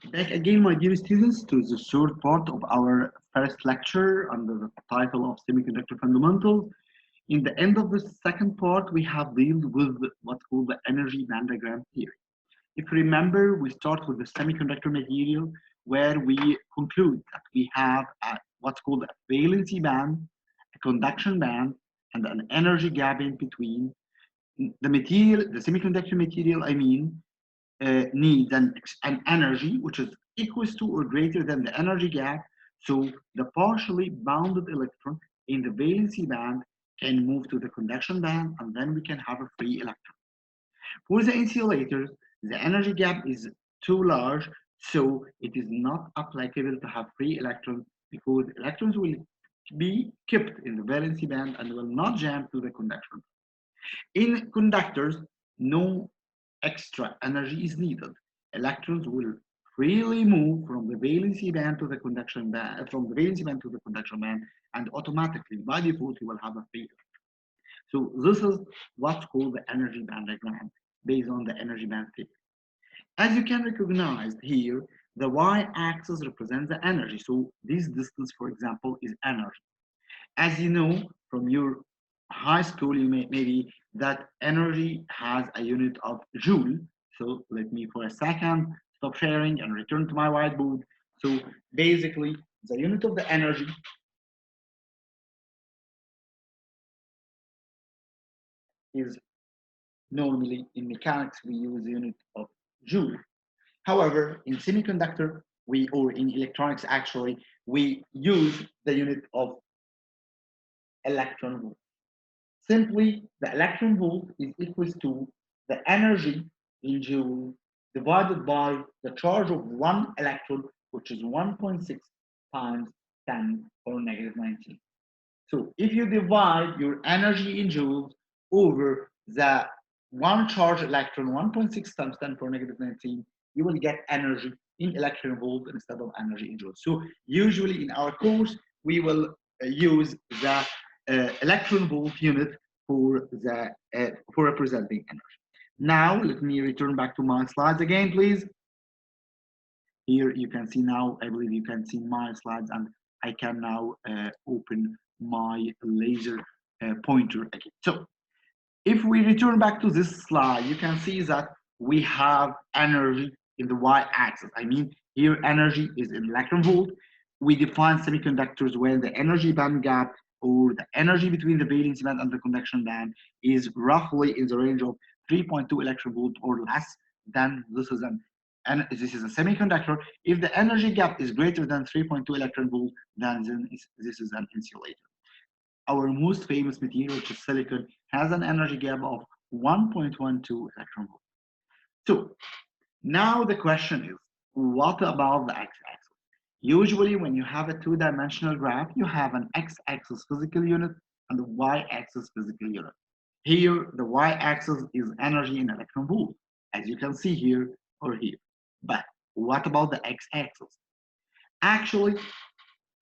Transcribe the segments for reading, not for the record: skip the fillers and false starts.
Back again, my dear students, to the third part of our first lecture under the title of Semiconductor Fundamentals. In the end of the second part, we have dealt with what's called the energy band diagram theory. If you remember, we start with the semiconductor material where we conclude that we have what's called a valency band, a conduction band, and an energy gap in between. The material, the semiconductor material, needs an energy which is equals to or greater than the energy gap. So the partially bounded electron in the valency band can move to the conduction band, and then we can have a free electron. For the insulators, the energy gap is too large, so it is not applicable to have free electrons because electrons will be kept in the valency band and will not jump to the conduction. In conductors, no extra energy is needed. Electrons will freely move from the valency band to the conduction band, and automatically, by default, you will have a free electron. So this is what's called the energy band diagram based on the energy band theory. As you can recognize here, the y-axis represents the energy. So this distance, for example, is energy. As you know from your high school, you maybe that energy has a unit of joule. So let me for a second stop sharing and return to my whiteboard. So basically, the unit of the energy is normally in mechanics we use the unit of joule. However, in semiconductor or in electronics actually we use the unit of electron volt. Simply, the electron volt is equal to the energy in joule divided by the charge of one electron, which is 1.6 times 10 or negative 19. So if you divide your energy in joules over the one charge electron, 1.6 times 10 for negative 19, you will get energy in electron volt instead of energy in joules. So usually in our course, we will use the electron volt unit for representing energy. Now let me return back to my slides again, please. Here you can see now, I believe you can see my slides, and I can now open my laser pointer again. So if we return back to this slide, you can see that we have energy in the y-axis. Here energy is in electron volt. We define semiconductors where the energy band gap or the energy between the valence band and the conduction band is roughly in the range of 3.2 electron volt or less. Then this is a semiconductor. If the energy gap is greater than 3.2 electron volt, then this is an insulator. Our most famous material, which is silicon, has an energy gap of 1.12 electron volt. So now the question is, what about the x-axis? Usually when you have a two-dimensional graph, you have an x-axis physical unit and the y-axis physical unit. Here, the y-axis is energy in electron volt, as you can see here or here. But what about the x-axis? Actually,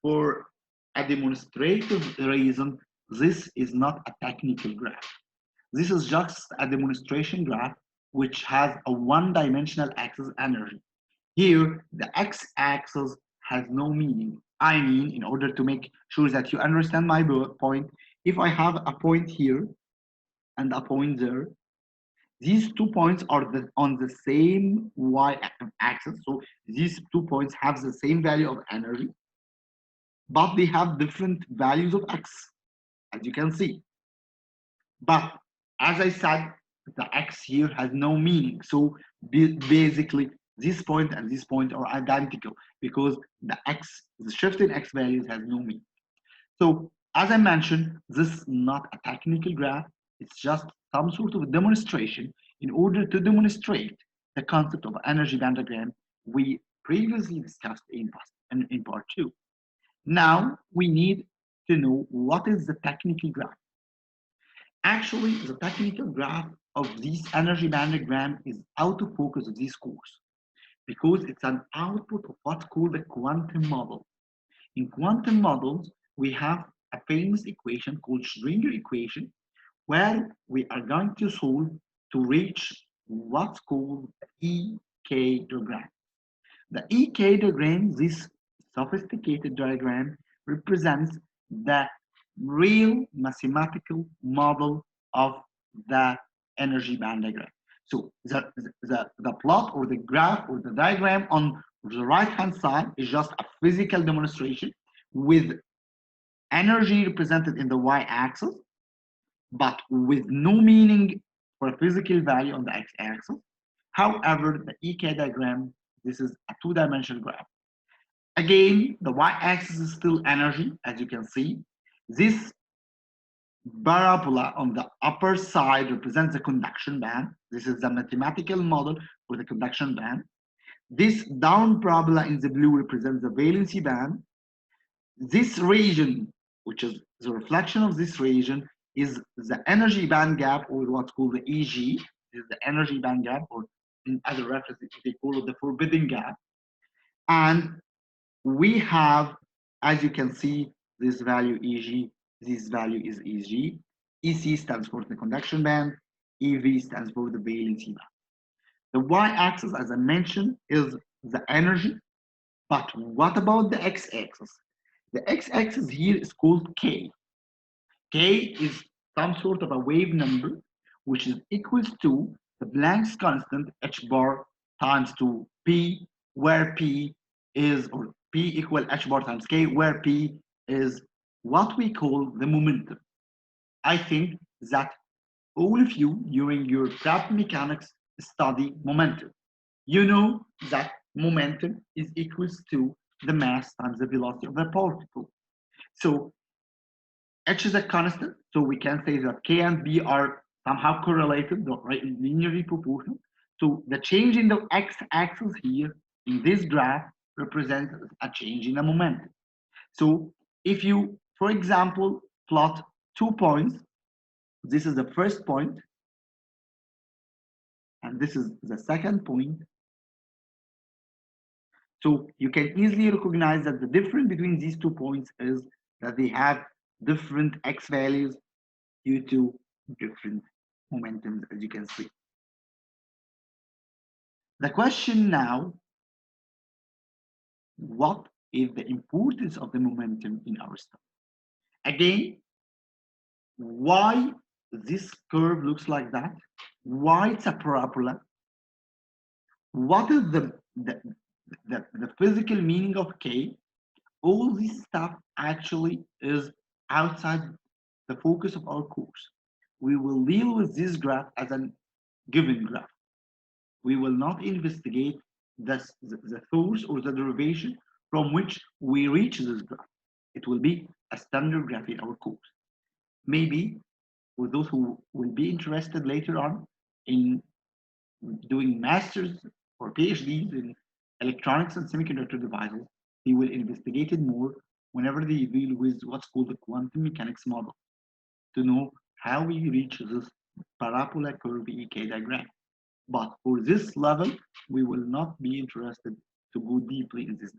for a demonstrative reason, this is not a technical graph. This is just a demonstration graph which has a one-dimensional axis energy. Here, the x-axis has no meaning. In order to make sure that you understand my point, if I have a point here and a point there, these 2 points are on the same y-axis. So these 2 points have the same value of energy, but they have different values of x, as you can see. But as I said, the x here has no meaning. So basically, this point and this point are identical because the shift in x values has no meaning. So as I mentioned, this is not a technical graph. It's just some sort of a demonstration in order to demonstrate the concept of energy band diagram we previously discussed in part 2. Now we need to know what is the technical graph. Actually, the technical graph of this energy band diagram is out of focus of this course because it's an output of what's called a quantum model. In quantum models, we have a famous equation called Schrödinger equation, where we are going to solve to reach what's called EK diagram. The EK diagram, this sophisticated diagram, represents the real mathematical model of the energy band diagram. So the plot or the graph or the diagram on the right hand side is just a physical demonstration with energy represented in the y-axis, but with no meaning for a physical value on the x-axis. However, the EK diagram, this is a two-dimensional graph. Again, the y-axis is still energy, as you can see. This parabola on the upper side represents the conduction band. This is the mathematical model for the conduction band. This down parabola in the blue represents the valency band. This region, which is the reflection of this region, is the energy band gap, or what's called the EG, is the energy band gap, or in other references, they call it the forbidden gap. And we have, as you can see, this value EG, this value is EG. EC stands for the conduction band, EV stands for the valency band. The y-axis, as I mentioned, is the energy, but what about the x-axis? The x-axis here is called K. K is some sort of a wave number, which is equals to the Planck's constant h bar times 2 p, where p is, or p equal h bar times k, where p is what we call the momentum. I think that all of you during your prep mechanics study momentum. You know that momentum is equals to the mass times the velocity of the particle. So h is a constant, so we can say that k and b are somehow correlated, right, linearly proportional. So the change in the x-axis here in this graph represents a change in the momentum. So if you, for example, plot 2 points, this is the first point, and this is the second point. So you can easily recognize that the difference between these 2 points is that they have different x values due to different momentums, as you can see. The question now, what is the importance of the momentum in our study? Again, why this curve looks like that? Why it's a parabola? What is the physical meaning of K? All this stuff actually is outside the focus of our course. We will deal with this graph as a given graph. We will not investigate the source or the derivation from which we reach this graph. It will be a standard graph in our course. Maybe for those who will be interested later on in doing masters or PhDs in electronics and semiconductor devices, they will investigate it more whenever they deal with what's called the quantum mechanics model to know how we reach this parabola curve EK diagram. But for this level, we will not be interested to go deeply in this.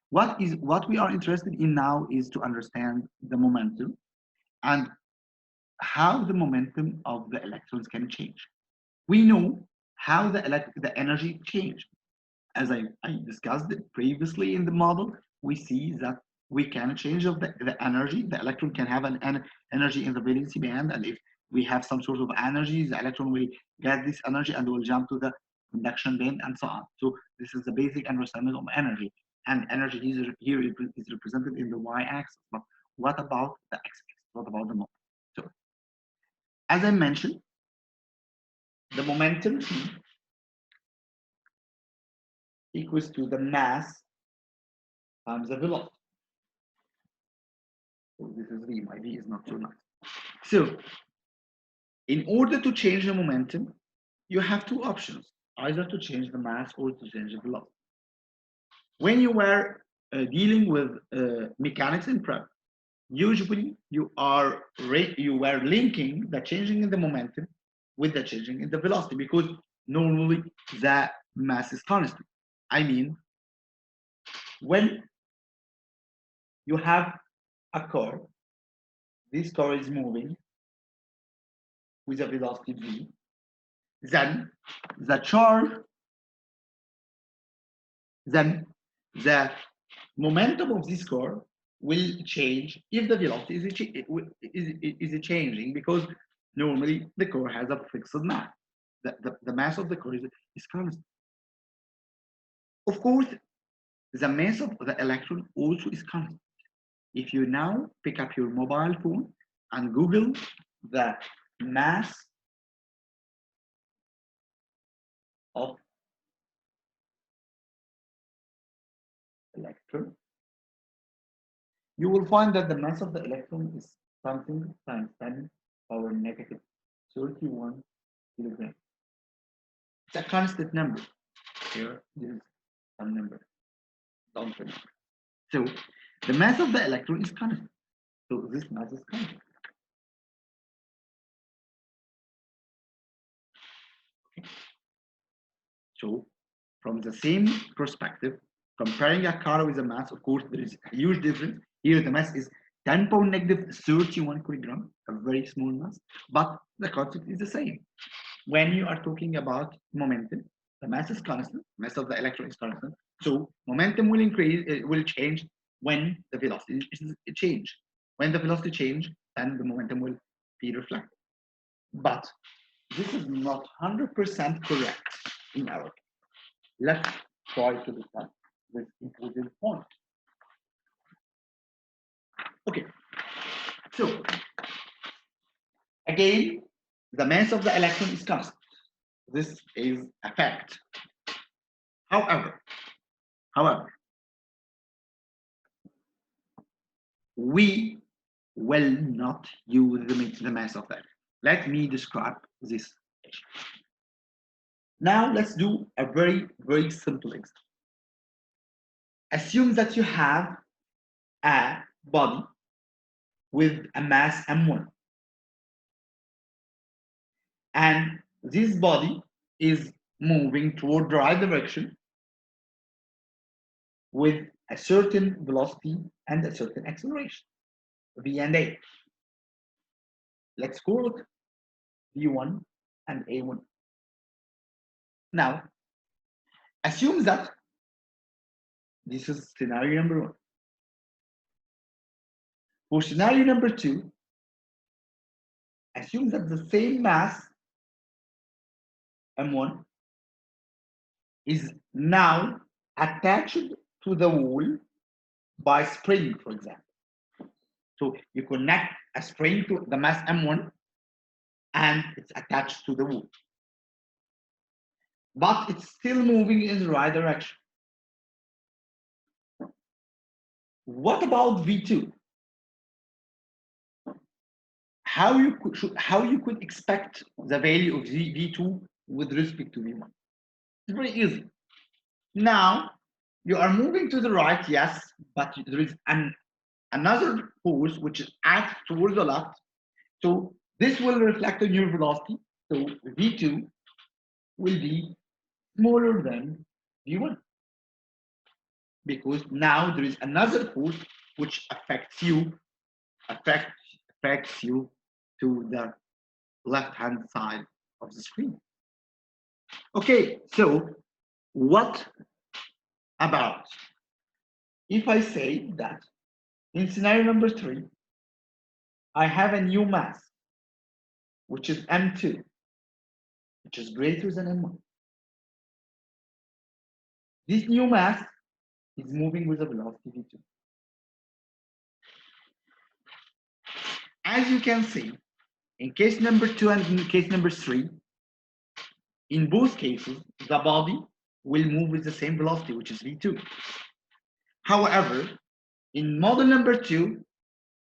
What we are interested in now is to understand the momentum and how the momentum of the electrons can change. We know how the energy change. As I discussed it previously in the model, we see that we can change of the energy. The electron can have an energy in the valency band, and if we have some sort of energy, the electron will get this energy and will jump to the conduction band and so on. So this is the basic understanding of energy. And energy here is represented in the y-axis. But what about the x-axis? What about the moment? So as I mentioned, the momentum equals to the mass times the velocity. So this is V. My V is not so nice. So in order to change the momentum, you have two options, either to change the mass or to change the velocity. When you were dealing with mechanics in prep, usually you were linking the changing in the momentum with the changing in the velocity, because normally the mass is constant. I mean, when you have a car, this car is moving with a velocity v, then the charge then the momentum of this car will change if the velocity is changing, because normally the car has a fixed mass. The mass of the car is constant. Of course, the mass of the electron also is constant. If you now pick up your mobile phone and Google the mass of electron, you will find that the mass of the electron is something times 10 power negative 31 kilogram. It's a constant number. Here, there is some number. Don't remember. So the mass of the electron is constant. So this mass is constant. Okay. So from the same perspective, comparing a car with a mass, of course, there is a huge difference. Here the mass is 10 power negative 31 kilogram, a very small mass, but the concept is the same. When you are talking about momentum, the mass is constant, mass of the electron is constant. So momentum will increase, it will change when the velocity change. When the velocity change, then the momentum will be reflected. But this is not 100% correct in our case. Let's try to discuss this important point. Okay, so again, the mass of the electron is constant. This is a fact. However, we will not use the mass of the electron. Let me describe this. Now let's do a very, very simple example. Assume that you have a body with a mass m1, and this body is moving toward the right direction with a certain velocity and a certain acceleration, v and a. Let's call it v1 and a1. Now, assume that this is scenario number 1. For scenario number 2, assume that the same mass m1 is now attached to the wall by spring, for example. So you connect a spring to the mass m1 and it's attached to the wall, but it's still moving in the right direction. What about v2? How you could expect the value of v2 with respect to v1? It's very easy. Now you are moving to the right, yes, but there is another force which is acts towards the left. So this will reflect on your velocity. So v2 will be smaller than v1, because now there is another force which affects you to the left hand side of the screen. Okay, so what about if I say that in scenario number 3 I have a new mass which is m2, which is greater than m1. This new mass is moving with a velocity v2. As you can see, in case number 2 and in case number 3, in both cases, the body will move with the same velocity, which is v2. However, in model number 2,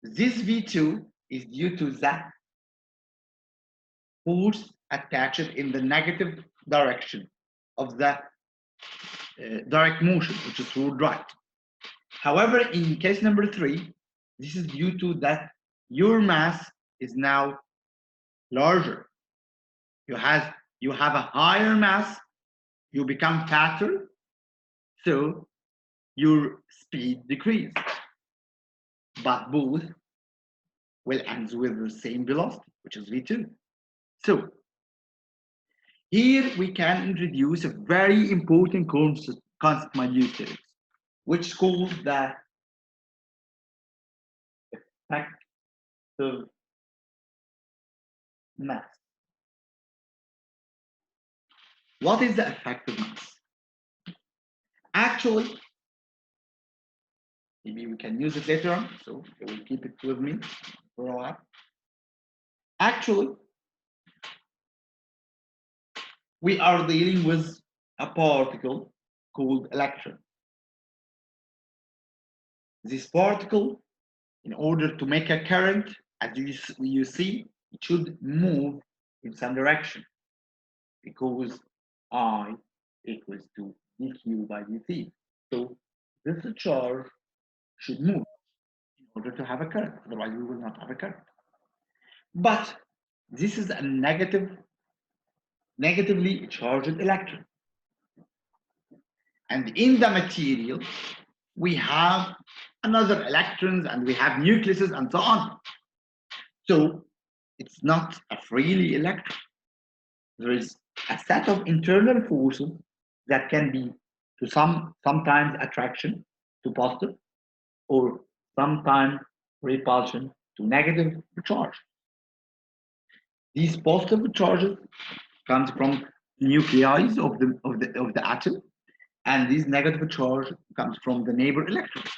this v2 is due to that force attached in the negative direction of the direct motion, which is toward right. However, in case number 3, this is due to that your mass is now larger. You have a higher mass, you become faster, so your speed decreases. But both will end with the same velocity, which is v2. So here we can introduce a very important concept my dear students, which is called the effective mass. What is the effective mass? Actually, maybe we can use it later on, so I will keep it with me for a while. Actually, we are dealing with a particle called electron. This particle, in order to make a current, as you see, it should move in some direction because I equals to dq by dt. So this charge should move in order to have a current, otherwise we will not have a current. But this is a negatively charged electron. And in the material, we have another electrons and we have nucleuses and so on. So it's not a freely electron. There is a set of internal forces that can be to sometimes attraction to positive or sometimes repulsion to negative charge. These positive charges comes from nuclei of the atom, and this negative charge comes from the neighbor electrons.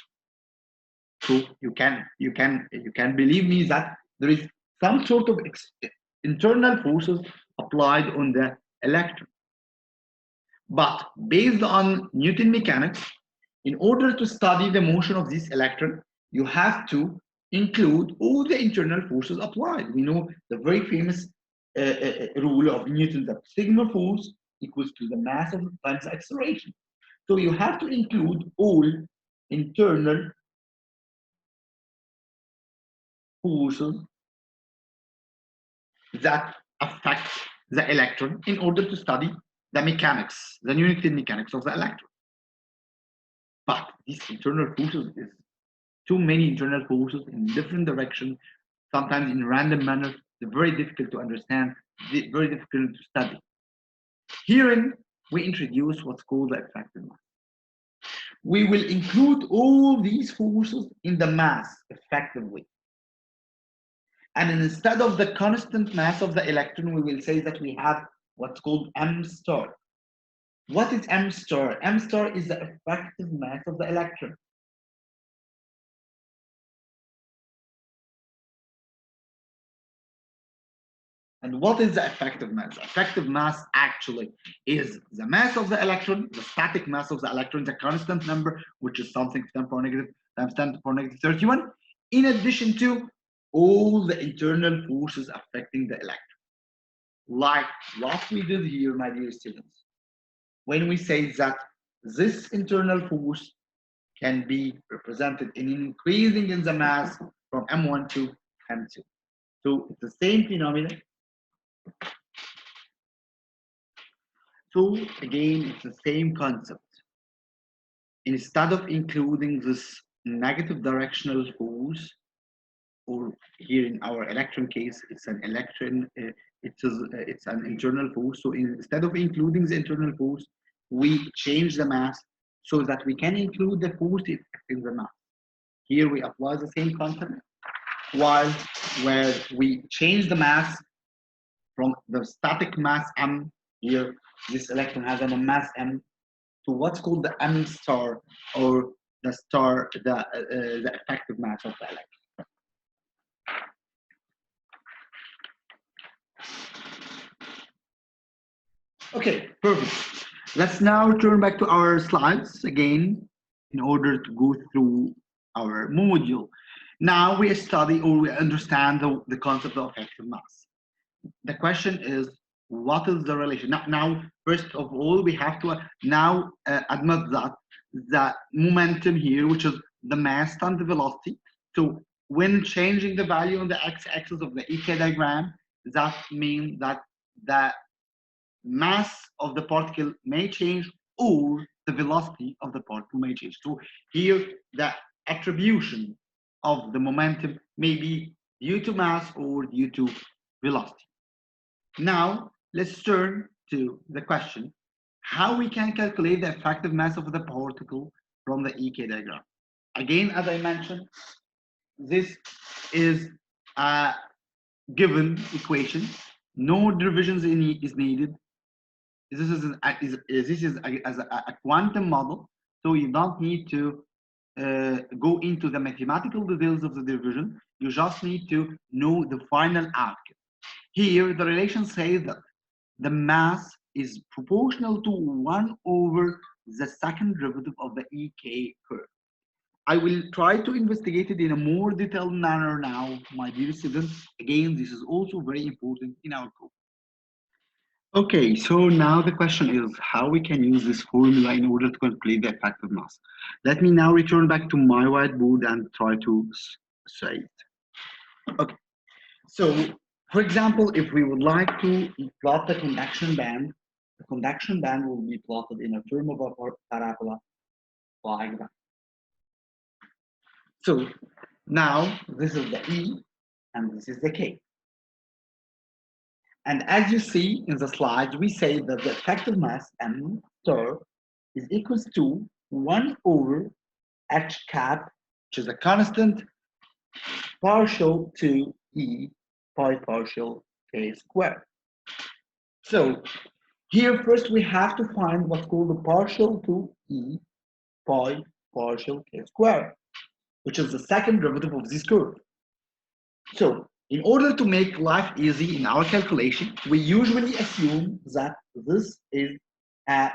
So you can believe me that there is some sort of internal forces applied on the electron. But based on Newton mechanics, in order to study the motion of this electron, you have to include all the internal forces applied. We know the very famous rule of Newton that sigma force equals to the mass of times the acceleration. So you have to include all internal forces that affect the electron in order to study the mechanics, the Newton mechanics of the electron. But these internal forces is too many internal forces in different directions, sometimes in random manner. They're very difficult to understand, very difficult to study. Herein, we introduce what's called the effective mass. We will include all these forces in the mass effectively. And instead of the constant mass of the electron, we will say that we have what's called m star. What is m star? M star is the effective mass of the electron. And what is the effective mass? Effective mass actually is the mass of the electron, the static mass of the electron, the constant number, which is something 10 to the power negative times 10 to the power negative 31, in addition to all the internal forces affecting the electron. Like what we did here, my dear students, when we say that this internal force can be represented in increasing in the mass from m1 to m2. So it's the same phenomenon. So again, it's the same concept. Instead of including this negative directional force, or here in our electron case, it's an electron, it's an internal force. So instead of including the internal force, we change the mass so that we can include the force affecting the mass. Here we apply the same concept, while where we change the mass from the static mass m, here this electron has a mass m, to what's called the m star, or the star, the effective mass of the electron. Okay, perfect. Let's now turn back to our slides again in order to go through our module. Now we study or we understand the concept of effective mass. The question is, what is the relation? Now, first of all, we have to now admit that the momentum here, which is the mass times the velocity. So when changing the value on the x-axis of the EK diagram, that means that the mass of the particle may change or the velocity of the particle may change. So here, the attribution of the momentum may be due to mass or due to velocity. Now, let's turn to the question, how we can calculate the effective mass of the particle from the EK diagram. Again, as I mentioned, this is a given equation. No revisions is needed. This is a quantum model, so you don't need to go into the mathematical details of the division. You just need to know the final outcome. Here, the relation says that the mass is proportional to 1 over the second derivative of the EK curve. I will try to investigate it in a more detailed manner now, my dear students. Again, this is also very important in our course. Okay, so now the question is how we can use this formula in order to calculate the effective mass. Let me now return back to my whiteboard and try to say it. Okay, so for example, if we would like to plot the conduction band will be plotted in a term of a parabola like that. So now this is the E and this is the K. And as you see in the slides, we say that the effective mass M star is equals to 1 over H cap, which is a constant, partial to E pi partial K squared. So here first we have to find what's called the partial to E pi partial K squared, which is the second derivative of this curve. So in order to make life easy in our calculation, we usually assume that this is a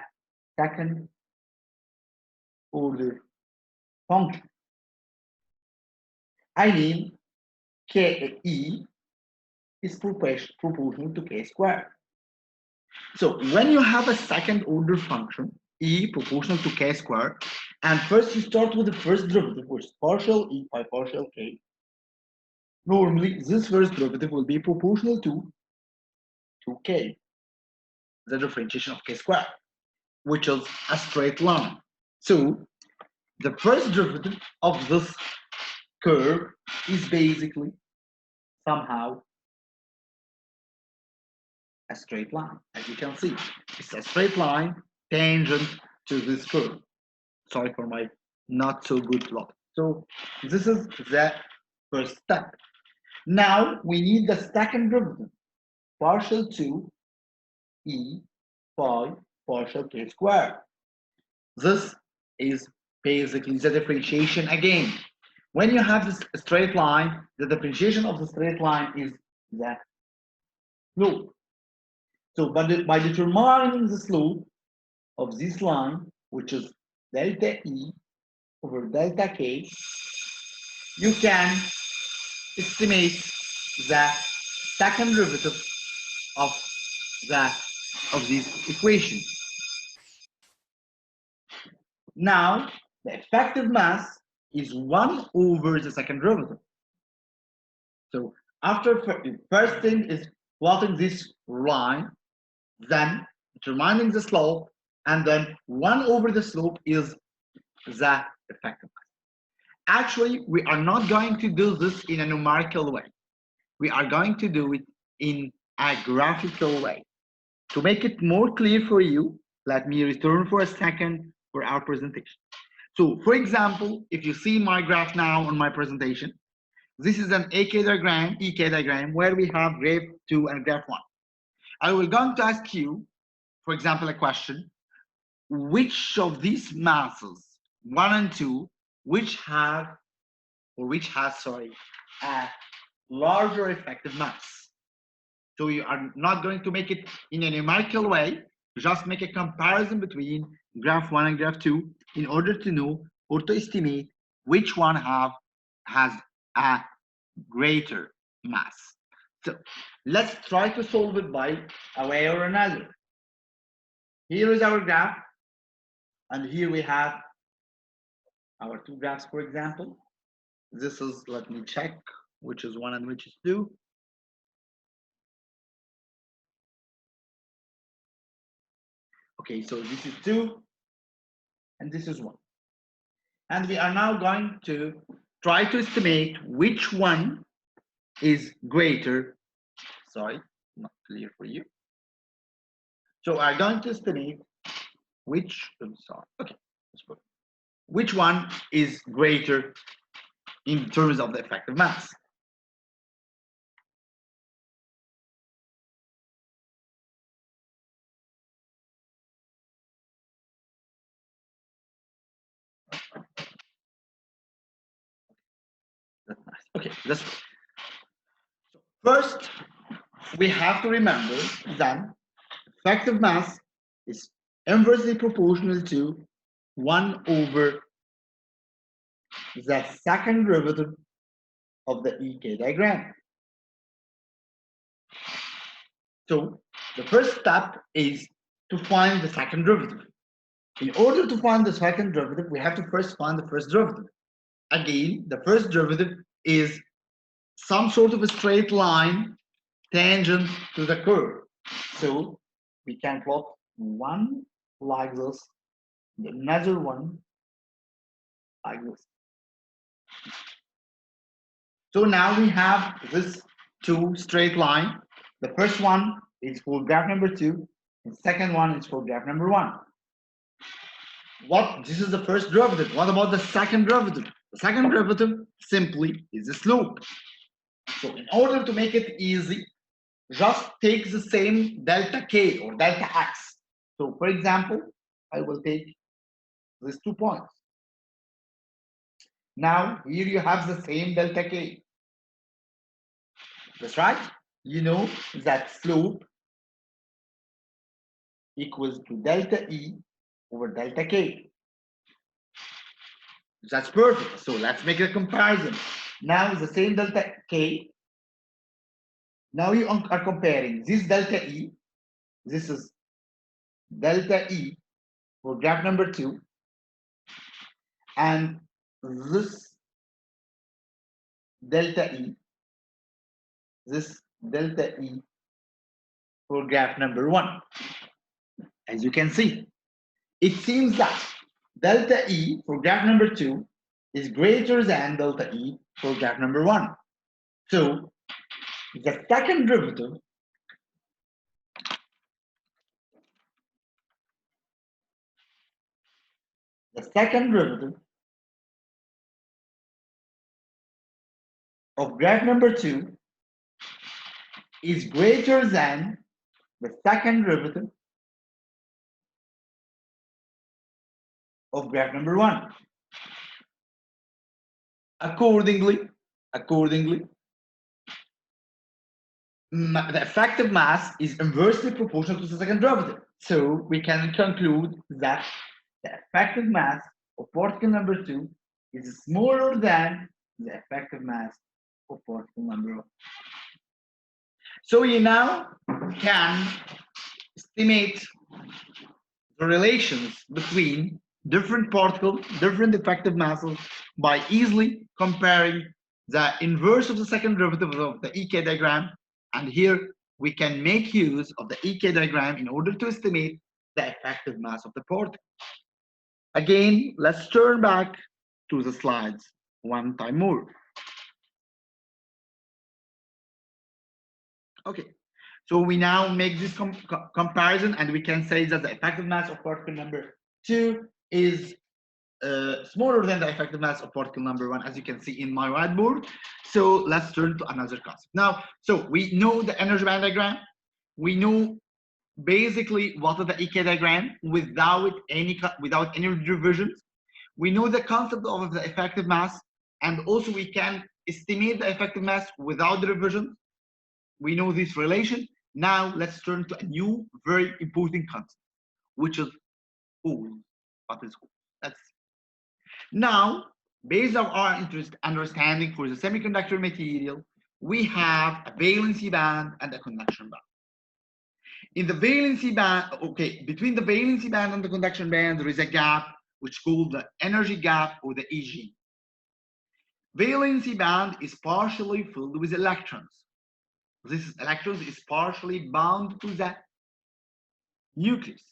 second order function. I mean, Ke is proportional to K squared. So when you have a second order function, E proportional to K squared, and first you start with the first derivative, which is partial E pi partial K. Normally, this first derivative will be proportional to K, the differentiation of K squared, which is a straight line. So the first derivative of this curve is basically somehow a straight line. As you can see, it's a straight line tangent to this curve. Sorry for my not so good plot. So this is the first step. Now we need the second derivative, partial to E pi partial K squared. This is basically the differentiation again. When you have this straight line, the differentiation of the straight line is the slope. So by determining the slope of this line, which is delta E over delta K, you can estimate the second derivative of this equation. Now, the effective mass is 1 over the second derivative. So after first thing is plotting this line, then determining the slope, and then 1 over the slope is the effective mass. Actually, we are not going to do this in a numerical way. We are going to do it in a graphical way. To make it more clear for you, let me return for a second for our presentation. So for example, if you see my graph now on my presentation, this is an EK diagram where we have graph 2 and graph 1. I will going to ask you, for example, a question: which of these masses, 1 and 2, which has a larger effective mass? So you are not going to make it in a numerical way, just make a comparison between graph 1 and graph 2 in order to know or to estimate which one has a greater mass. So let's try to solve it by a way or another. Here is our graph, and here we have our two graphs, for example. This is, let me check which is 1 and which is 2. Okay, so this is 2 and this is 1. And we are now going to try to estimate which one is greater. Sorry, not clear for you. So I'm going to estimate Okay, which one is greater in terms of the effective mass? That's nice. Okay, that's first we have to remember that effective mass is inversely proportional to 1 over the second derivative of the EK diagram. So the first step is to find the second derivative. In order to find the second derivative, we have to first find the first derivative. Again, the first derivative is some sort of a straight line tangent to the curve. So we can plot one like this, another one like this. So now we have this two straight line. The first one is for graph number 2, and second one is for graph number 1. This is the first derivative. What about the second derivative? The second derivative simply is the slope. So in order to make it easy, just take the same delta k or delta x. So for example, I will take these 2 points. Now here you have the same delta k. That's right. You know that slope equals to delta E over delta K. That's perfect. So let's make a comparison. Now the same delta K. Now you are comparing this delta E. This is delta E for graph number 2. And this delta E. This delta E for graph number 1. As you can see, it seems that delta E for graph number 2 is greater than delta E for graph number 1. So the second derivative of graph number 2 is greater than the second derivative of graph number 1. Accordingly, the effective mass is inversely proportional to the second derivative. So we can conclude that the effective mass of particle number 2 is smaller than the effective mass of particle number 1. So we now can estimate the relations between different particles, different effective masses by easily comparing the inverse of the second derivative of the EK diagram. And here we can make use of the EK diagram in order to estimate the effective mass of the particle. Again, let's turn back to the slides one time more. Okay, so we now make this comparison, and we can say that the effective mass of particle number 2 is smaller than the effective mass of particle number 1, as you can see in my whiteboard. So let's turn to another concept. Now, so we know the energy band diagram. We know basically what is the EK diagram without any revisions. We know the concept of the effective mass, and also we can estimate the effective mass without the revision. We know this relation. Now let's turn to a new, very important concept, which is Hall. What is Hall? Let's see. Now, based on our understanding for the semiconductor material, we have a valency band and a conduction band. In the valency band, okay, between the valency band and the conduction band, there is a gap which is called the energy gap, or the EG. Valency band is partially filled with electrons. This electrons is partially bound to the nucleus.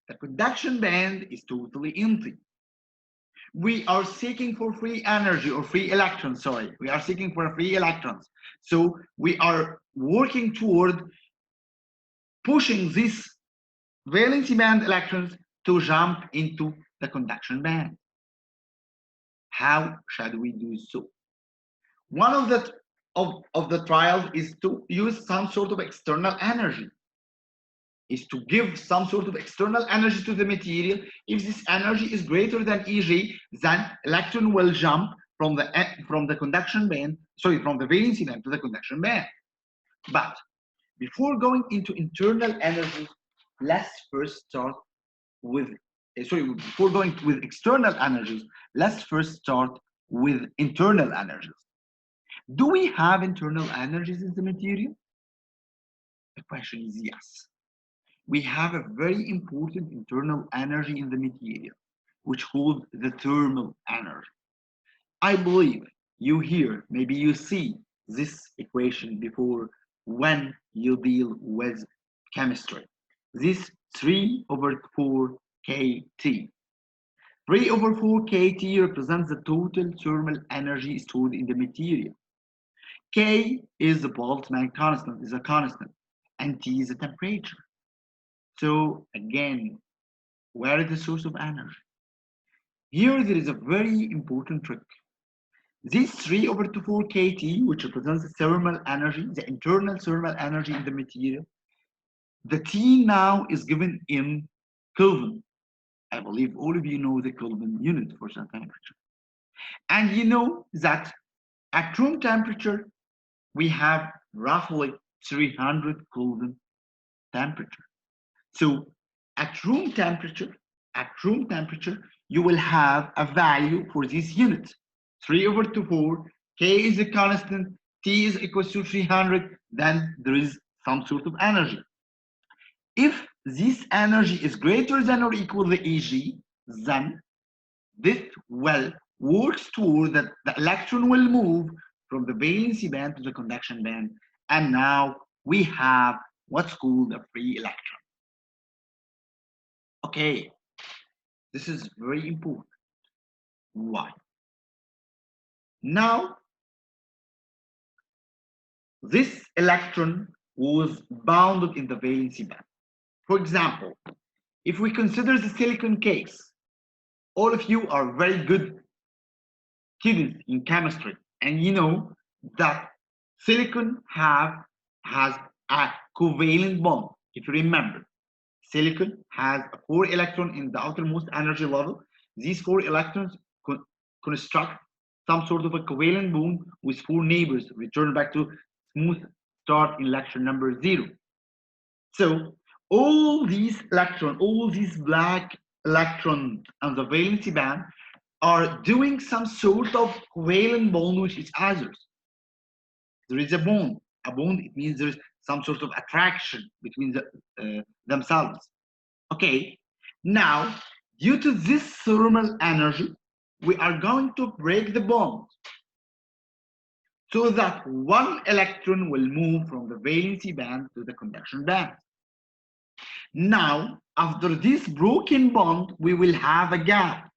The conduction band is totally empty. We are seeking for free energy, or free electrons, sorry. We are seeking for free electrons. So we are working toward pushing these valency band electrons to jump into the conduction band. How should we do so? One of the trials is to use some sort of external energy, is to give some sort of external energy to the material. If this energy is greater than Eg, then electron will jump from the conduction band, sorry, from the valency band to the conduction band. But before going into internal energy, let's first start with, before going with external energies, let's first start with internal energies. Do we have internal energies in the material? The question is yes. We have a very important internal energy in the material, which holds the thermal energy. I believe you hear, maybe you see this equation before when you deal with chemistry. This 3/4 kT. 3/4 kT represents the total thermal energy stored in the material. K is the Boltzmann constant, is a constant, and T is the temperature. So again, where is the source of energy? Here there is a very important trick. This 3/4 kT, which represents the thermal energy, the internal thermal energy in the material, the T now is given in Kelvin. I believe all of you know the Kelvin unit for some temperature. And you know that at room temperature, we have roughly 300 Kelvin temperature. So at room temperature, you will have a value for this unit. 3/4, K is a constant, T is equals to 300, then there is some sort of energy. If this energy is greater than or equal to Eg, then this well works toward that the electron will move from the valency band to the conduction band, and now we have what's called a free electron. Okay, this is very important. Why? Now, this electron was bounded in the valency band. For example, if we consider the silicon case, all of you are very good students in chemistry, and you know that silicon has a covalent bond. If you remember, silicon has 4 electrons in the outermost energy level. These 4 electrons construct some sort of a covalent bond with 4 neighbors. Return back to smooth start in lecture number 0. So all these electrons, all these black electrons on the valency band are doing some sort of covalent bond with each other. There is a bond. A bond, it means there is some sort of attraction between themselves. Okay, now due to this thermal energy, we are going to break the bond so that one electron will move from the valency band to the conduction band. Now, after this broken bond, we will have a gap.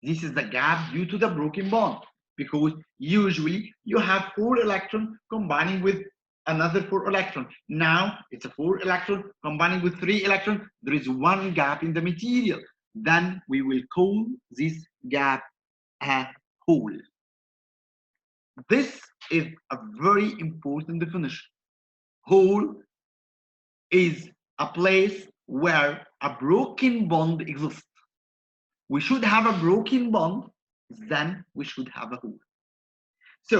This is the gap due to the broken bond, because usually you have 4 electrons combining with another 4 electrons. Now it's a 4 electron combining with 3 electrons. There is one gap in the material. Then we will call this gap a hole. This is a very important definition. Hole is a place where a broken bond exists. We should have a broken bond, then we should have a hole. So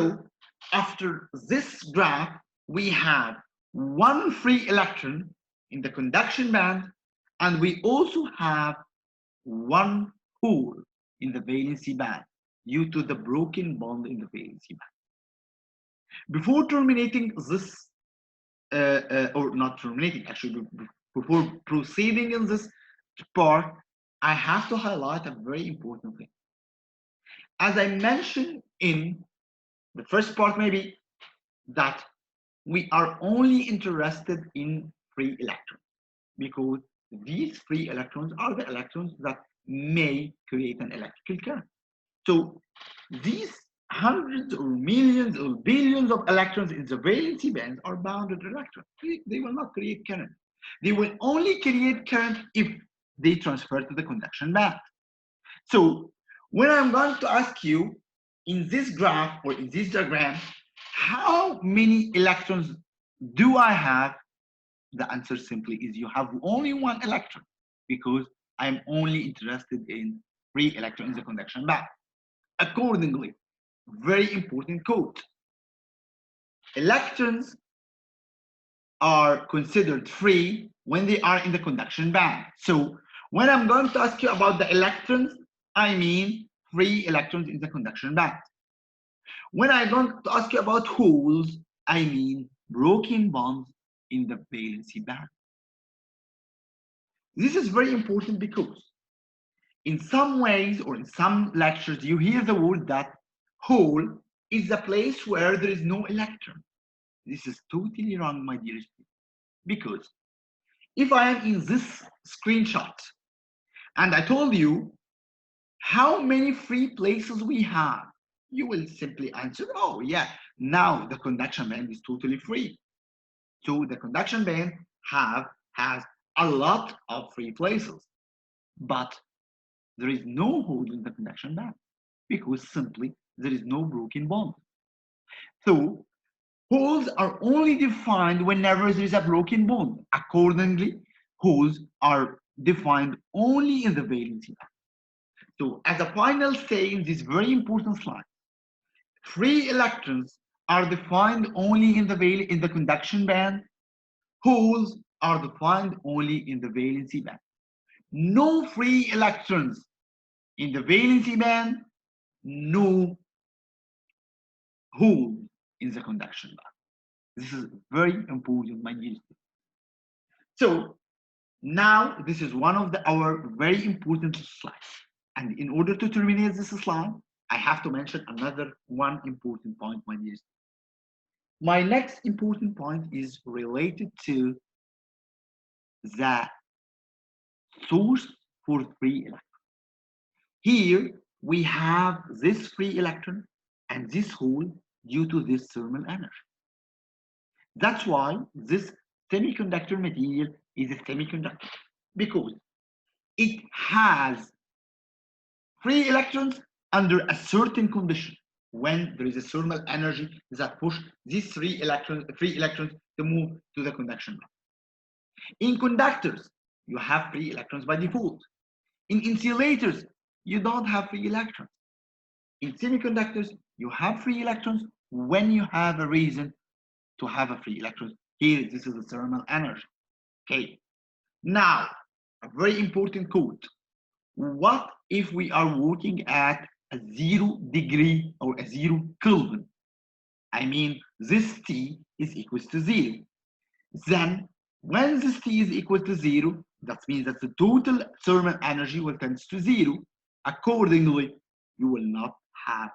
after this graph, we have one free electron in the conduction band, and we also have one hole in the valency band due to the broken bond in the valency band. Before terminating this, or not terminating, actually, before proceeding in this part, I have to highlight a very important thing. As I mentioned in the first part, maybe, that we are only interested in free electrons, because these free electrons are the electrons that may create an electrical current. So these hundreds or millions or billions of electrons in the valency bands are bounded electrons. They will not create current. They will only create current if they transfer to the conduction band. So when I'm going to ask you in this graph or in this diagram, how many electrons do I have? The answer simply is you have only one electron, because I'm only interested in free electrons in the conduction band. Accordingly, very important quote, electrons are considered free when they are in the conduction band. So when I'm going to ask you about the electrons, I mean free electrons in the conduction band. When I'm going to ask you about holes, I mean broken bonds in the valency band. This is very important because in some ways or in some lectures, you hear the word that hole is a place where there is no electron. This is totally wrong, my dear students, because if I am in this screenshot and I told you how many free places we have, you will simply answer, oh yeah, now the conduction band is totally free. So the conduction band has a lot of free places, but there is no hole in the conduction band because simply there is no broken bond. So holes are only defined whenever there is a broken bond. Accordingly, holes are defined only in the valency band. So as a final say in this very important slide, free electrons are defined only in the conduction band. Holes are defined only in the valency band. No free electrons in the valency band, no holes in the conduction band. This is very important, my dear students. So now this is one of our very important slides. And in order to terminate this slide, I have to mention another one important point, my dear students. My next important point is related to the source for free electron. Here we have this free electron and this hole due to this thermal energy. That's why this semiconductor material is a semiconductor, because it has free electrons under a certain condition, when there is a thermal energy that push these free electrons to move to the conduction band. In conductors, you have free electrons by default. In insulators, you don't have free electrons. In semiconductors, you have free electrons when you have a reason to have a free electron. Here, this is the thermal energy. Okay. Now, a very important quote. What if we are working at a 0 degree or a 0 Kelvin? I mean, this T is equal to 0. Then, when this T is equal to 0, that means that the total thermal energy will tend to 0. Accordingly, you will not have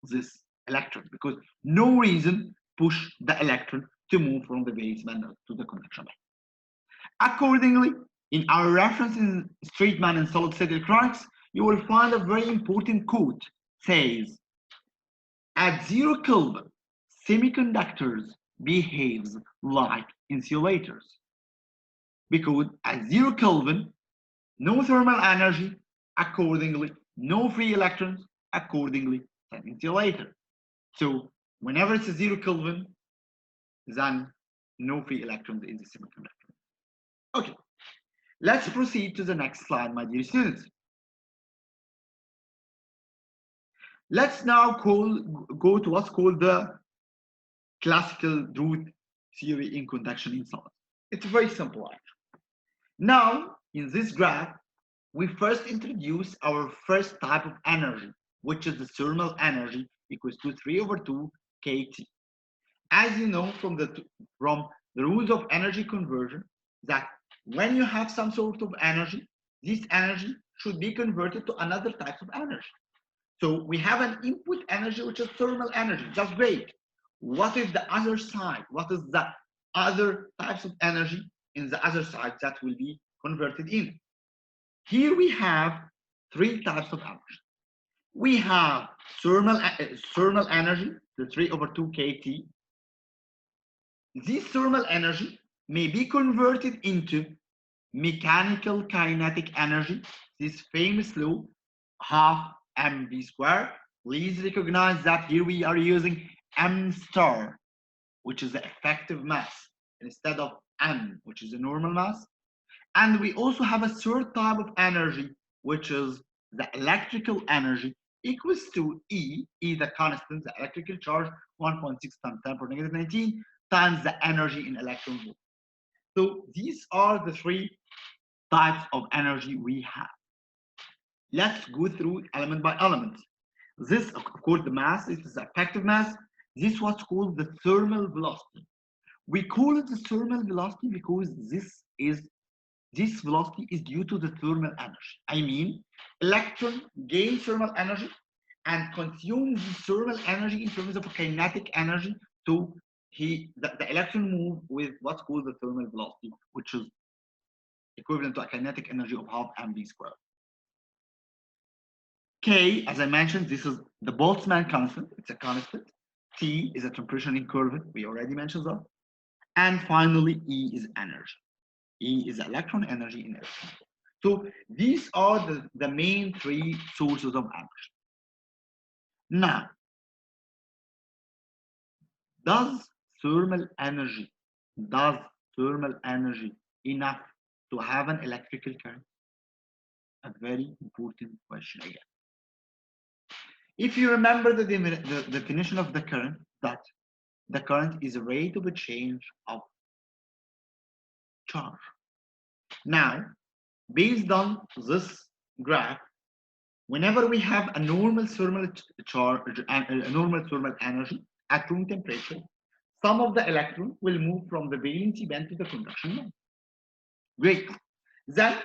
this electron, because no reason push the electron to move from the valence band to the conduction band. Accordingly, in our reference in Streetman and solid state electronics, you will find a very important quote. Says, at 0 Kelvin, semiconductors behaves like insulators, because at 0 Kelvin, no thermal energy, accordingly, no free electrons, accordingly, an insulator. So whenever it's a 0 Kelvin, then no free electrons in the semiconductor. Okay, let's proceed to the next slide, my dear students. Let's now go to what's called the classical Druth theory in conduction in solids. It's very simple, actually. Now, in this graph, we first introduce our first type of energy, which is the thermal energy, equals to 3/2 kT. As you know from the rules of energy conversion, that when you have some sort of energy, this energy should be converted to another type of energy. So we have an input energy, which is thermal energy. That's great. What is the other side? What is the other types of energy in the other side that will be converted in? Here we have three types of energy. We have thermal energy, the 3/2 kT. This thermal energy may be converted into mechanical kinetic energy, this famous law, half mv squared. Please recognize that here we are using m star, which is the effective mass, instead of m, which is the normal mass. And we also have a third type of energy, which is the electrical energy, equals to E the constant, the electrical charge, 1.6 times 10 per negative 19, times the energy in electron volt. So these are the three types of energy we have. Let's go through element by element. This, of course, the mass is the effective mass. This is what's called the thermal velocity. We call it the thermal velocity because this velocity is due to the thermal energy. I mean, electron gains thermal energy and consumes the thermal energy in terms of kinetic energy. So the electron move with what's called the thermal velocity, which is equivalent to a kinetic energy of half mv squared. K, as I mentioned, this is the Boltzmann constant. It's a constant. T is a temperature in Kelvin. We already mentioned that. And finally, E is energy. E is electron energy in electron. So these are the main three sources of energy. Now, does thermal energy enough to have an electrical current? A very important question again. If you remember the definition of the current, that the current is a rate of a change of charge. Now, based on this graph, whenever we have a normal thermal charge and a normal thermal energy at room temperature, some of the electron will move from the valency band to the conduction band. Great. Then,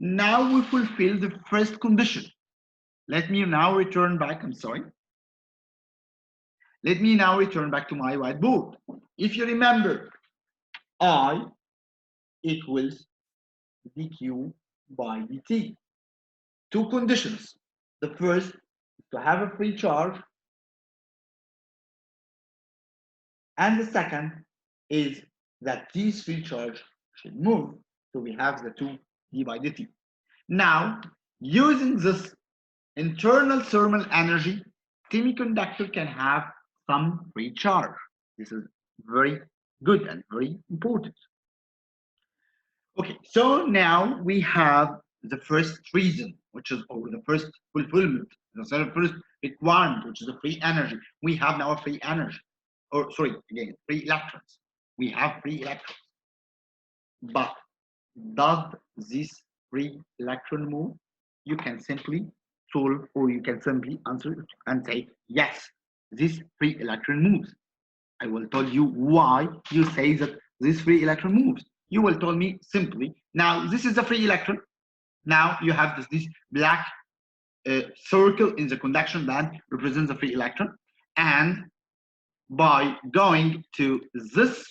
now we fulfill the first condition. Let me now return back, I'm sorry. Let me now return back to my whiteboard. If you remember, I equals dq by dt. Two conditions. The first is to have a free charge, and the second is that this free charge should move. So we have the 2d by dt. Now, using this internal thermal energy, semiconductor can have some free charge. This is very good and very important. Okay, so now we have the first reason, which is, or the first fulfillment, the first requirement, which is the free energy. We have now a free energy, or sorry, again, free electrons. We have free electrons. But does this free electron move? You can simply solve, or you can simply answer it and say, yes, this free electron moves. I will tell you why you say that this free electron moves. You will tell me simply, now this is the free electron. Now you have this black circle in the conduction band represents the free electron. And by going to this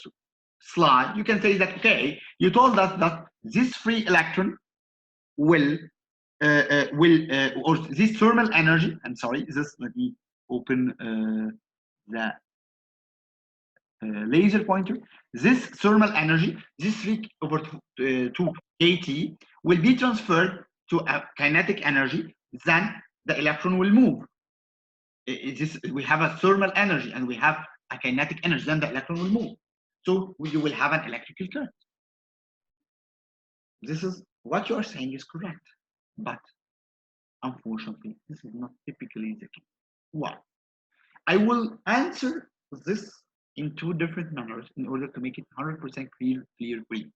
slide, you can say that, okay, you told us that this free electron will or this thermal energy, I'm sorry, let me open the laser pointer. This thermal energy, this 3 over 2 kT, will be transferred to a kinetic energy, then the electron will move. We have a thermal energy and we have a kinetic energy, then the electron will move. So you will have an electrical current. This is what you are saying is correct, but unfortunately, this is not typically the case. Why? I will answer this in two different manners in order to make it 100% clear for you.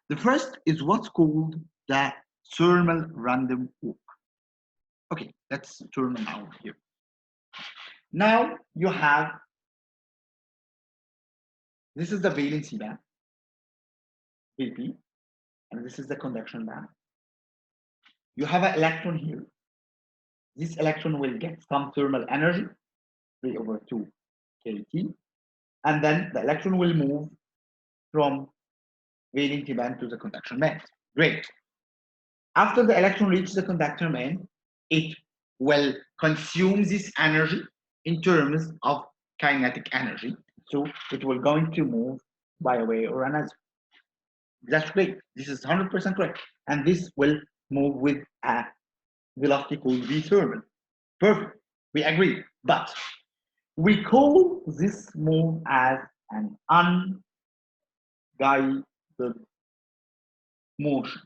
The first is what's called the thermal random walk. Okay, let's turn now here. Now you have, this is the valency band, Vp, and this is the conduction band. You have an electron here. This electron will get some thermal energy, 3 over 2 kT, and then the electron will move from valency band to the conduction band. Great. After the electron reaches the conduction band, it will consume this energy in terms of kinetic energy. So it will going to move by a way or another. That's great. This is 100% correct. And this will move with a velocity called v thermal. Perfect. We agree. But we call this move as an unguided motion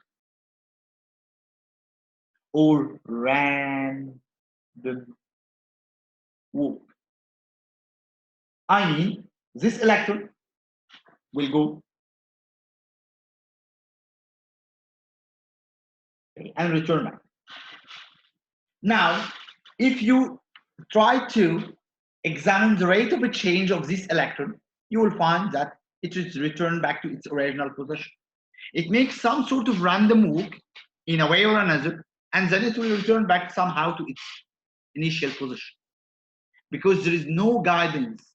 or random walk. I mean, this electron will go and return back. Now, if you try to examine the rate of a change of this electron, you will find that it is returned back to its original position. It makes some sort of random walk in a way or another, and then it will return back somehow to its initial position. Because there is no guidance,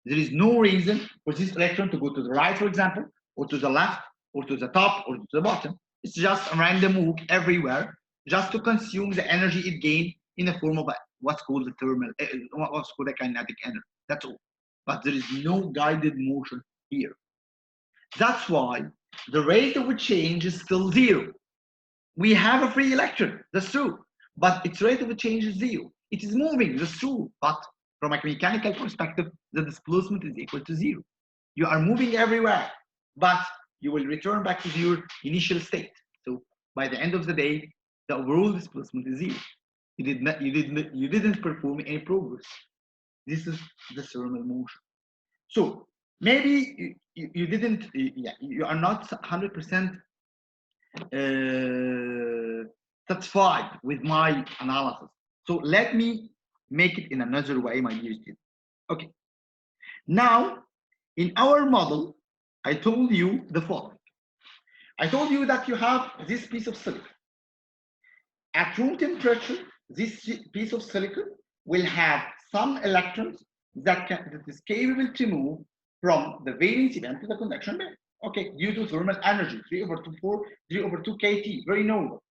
there is no reason for this electron to go to the right, for example, or to the left, or to the top, or to the bottom. It's just a random walk everywhere, just to consume the energy it gained in the form of what's called the thermal, what's called a kinetic energy. That's all. But there is no guided motion here. That's why the rate of change is still zero. We have a free electron, that's true, but its rate of change is zero. It is moving, that's true, but from a mechanical perspective, the displacement is equal to zero. You are moving everywhere, but you will return back to your initial state. So by the end of the day, the overall displacement is zero. You didn't perform any progress. This is the thermal motion. So maybe you didn't, yeah, you are not 100% satisfied with my analysis. So let me make it in another way, my dear student. Okay. Now, in our model, I told you the following. I told you that you have this piece of silicon. At room temperature, this piece of silicon will have some electrons that is capable to move from the valence band to the conduction band. Okay, due to thermal energy, 3/4, 3/2 kT, very normal.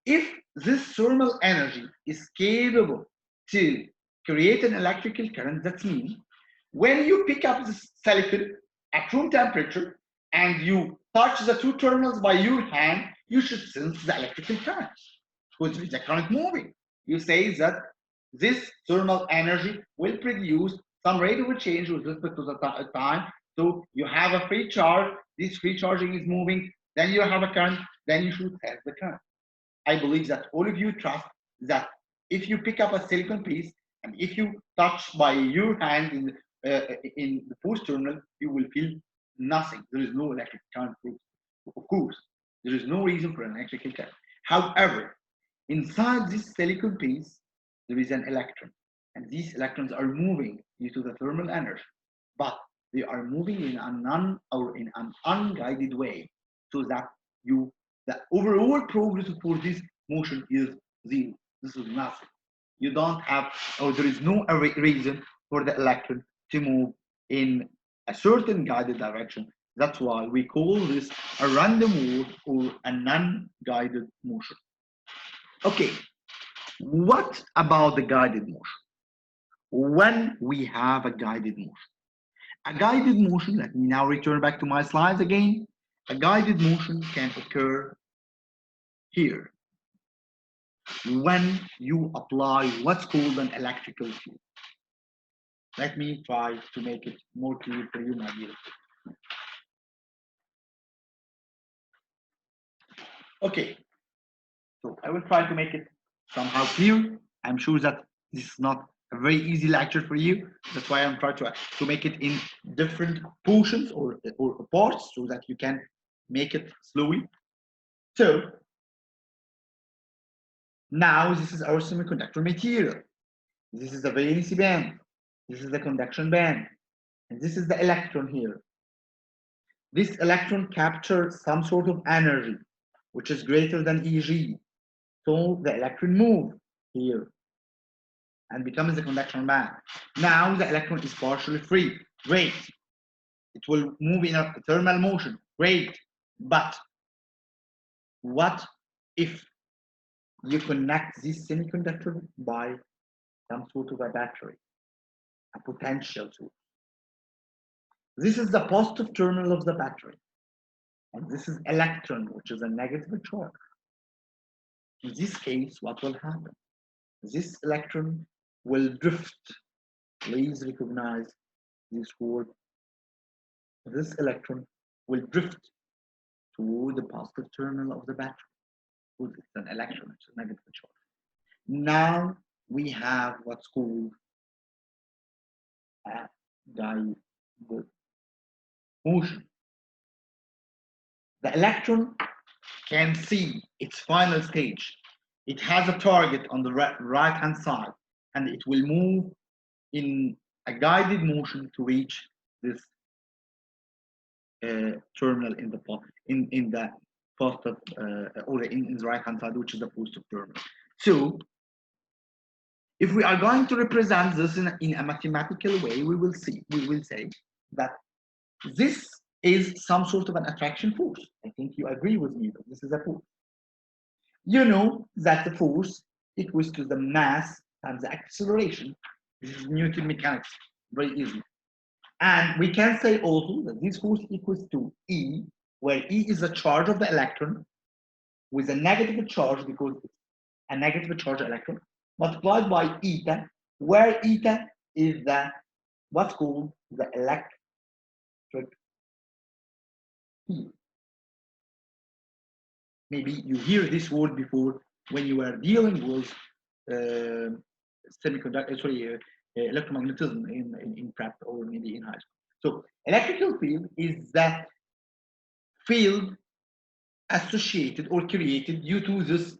If this thermal energy is capable to create an electrical current, that means when you pick up this silicon at room temperature and you touch the two terminals by your hand, you should sense the electrical current because there is a current moving. You say that this thermal energy will produce some rate of change with respect to the time. So you have a free charge, this free charging is moving, then you have a current, then you should have the current. I believe that all of you trust that if you pick up a silicon piece and if you touch by your hand in the post terminal, you will feel nothing. There is no electric current. Of course, there is no reason for an electrical current. However, inside this silicon piece, there is an electron, and these electrons are moving due to the thermal energy, but they are moving in an unguided way, so that the overall progress for this motion is zero. This is nothing. You don't have, or there is no reason for the electron to move in a certain guided direction. That's why we call this a random move or a non-guided motion. Okay, what about the guided motion? When we have a guided motion, let me now return back to my slides again. A guided motion can occur here when you apply what's called an electrical field. Let me try to make it more clear for you, my dear. Okay, so I will try to make it somehow clear. I'm sure that this is not a very easy lecture for you. That's why I'm trying to make it in different portions or parts so that you can make it slowly. So now this is our semiconductor material. This is the valency band. This is the conduction band. And this is the electron here. This electron captures some sort of energy, which is greater than Eg. So the electron moves here and becomes the conduction band. Now the electron is partially free. Great. It will move in a thermal motion. Great. But what if you connect this semiconductor by some sort of a battery, a potential source? This is the positive terminal of the battery. and this is electron, which is a negative charge. In this case, what will happen? This electron will drift. Please recognize this word. This electron will drift to the positive terminal of the battery. Because it's an electron, it's a negative charge. Now we have what's called a guided motion. The electron can see its final stage. It has a target on the right-hand side, and it will move in a guided motion to reach this terminal in the positive or in the right-hand side, which is the positive terminal. So, if we are going to represent this in a mathematical way, we will say that this is some sort of an attraction force. I think you agree with me that this is a force. You know that the force equals to the mass times the acceleration. This is Newton mechanics, very easy. And we can say also that this force equals to E, where E is the charge of the electron with a negative charge, because it's a negative charge electron, multiplied by eta, where eta is what's called the electric field. Maybe you hear this word before when you were dealing with electromagnetism in prep or maybe in high school. So electrical field is that field associated or created due to this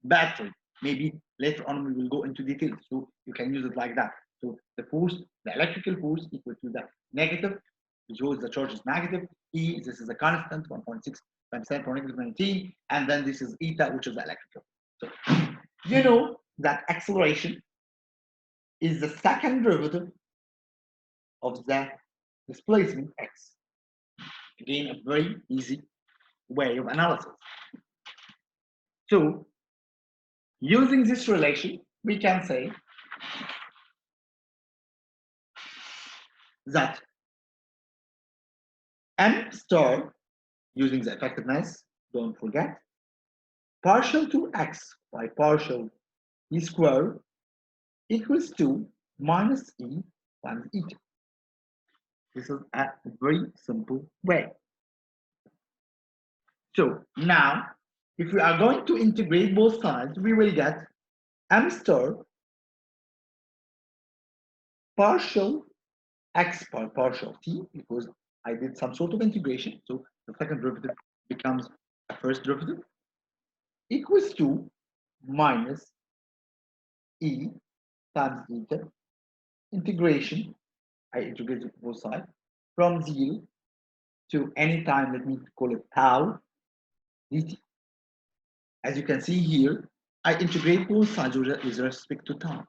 battery. Maybe later on we will go into details, so you can use it like that. So the force, the electrical force equal to the negative, because the charge is negative, E, this is a constant, 1.6 times 10 to negative 19, and then this is eta, which is the electrical. So you know that acceleration is the second derivative of the displacement x. Again, a very easy way of analysis. So using this relation, we can say that m star, using the effectiveness, don't forget, partial to x by partial e squared equals to minus e times eta. This is a very simple way. So now, if we are going to integrate both sides, we will get m star partial x by partial t, because I did some sort of integration. So the second derivative becomes a first derivative, equals to minus e times eta integration. I integrated both sides from 0 to any time, let me call it tau dt. As you can see here, I integrate both sides with respect to tau.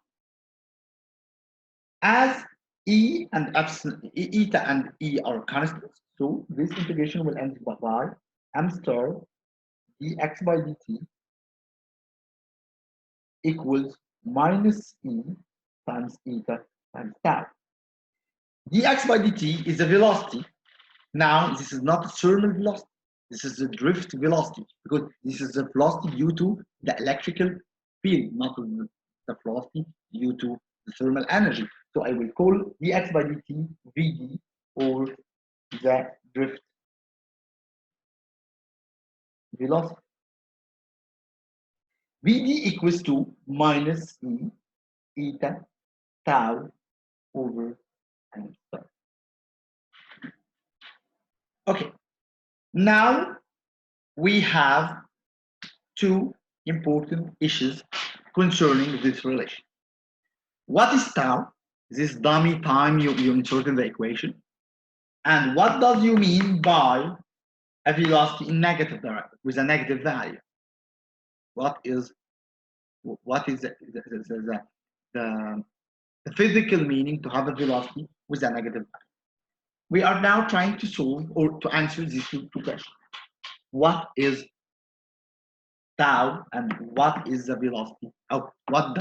As e and epsilon, eta and e are constants, so this integration will end by m star dx by dt equals minus e times eta times tau. Dx by dt is the velocity. Now, this is not a thermal velocity. This is the drift velocity, because this is the velocity due to the electrical field, not the velocity due to the thermal energy. So I will call dx by dt Vd, or the drift velocity. Vd equals to minus e eta tau over m star. Okay, now we have two important issues concerning this relation. What is tau? This dummy time you insert in the equation. And what does you mean by a velocity in negative direction with a negative value? What is the physical meaning to have a velocity with a negative value? We are now trying to solve or to answer these two questions. What is tau and what is the velocity? Oh, what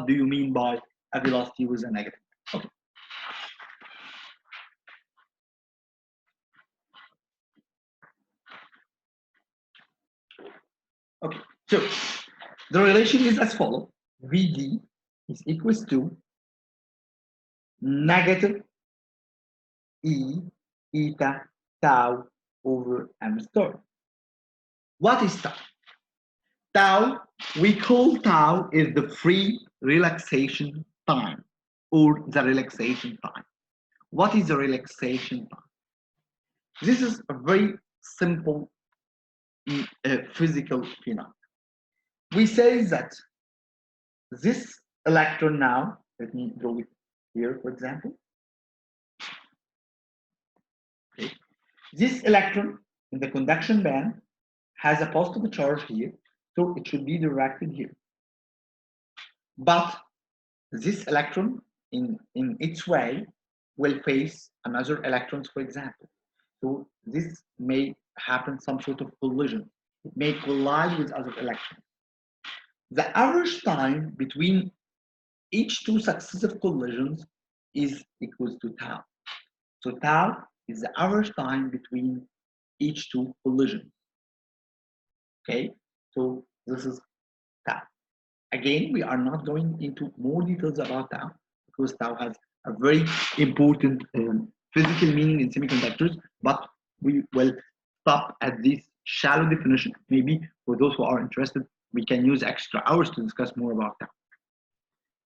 do you mean by a velocity with a negative? Okay. Okay, so the relation is as follows. Vd is equals to negative E eta tau over m star. What is tau? Tau, we call tau is the free relaxation time or the relaxation time. What is the relaxation time? This is a very simple physical phenomenon. We say that this electron now, let me draw it here, for example. Okay. This electron in the conduction band has a positive charge here, so it should be directed here. But this electron in its way will face another electrons, for example. So this may happen some sort of collision. It may collide with other electrons. The average time between each two successive collisions is equals to tau. So tau is the average time between each two collisions. Okay, so this is tau. Again, we are not going into more details about tau because tau has a very important physical meaning in semiconductors, but we will stop at this shallow definition. Maybe for those who are interested, we can use extra hours to discuss more about tau.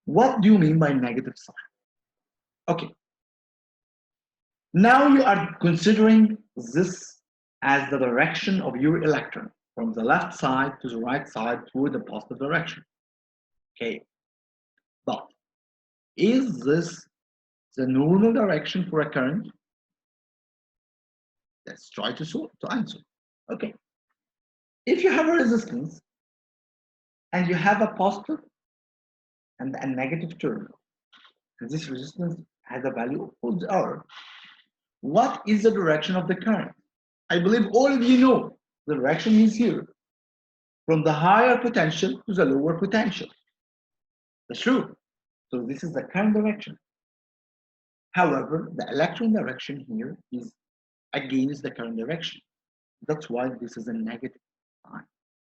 What do you mean by negative sign? Okay. Now you are considering this as the direction of your electron from the left side to the right side toward the positive direction. Okay. But is this the normal direction for a current? Let's try to answer. Okay. If you have a resistance and you have a positive and a negative terminal, and this resistance has a value of volts hour, what is the direction of the current? I believe all of you know the direction is here, from the higher potential to the lower potential. That's true. So this is the current direction. However, the electron direction here is against the current direction. That's why this is a negative sign,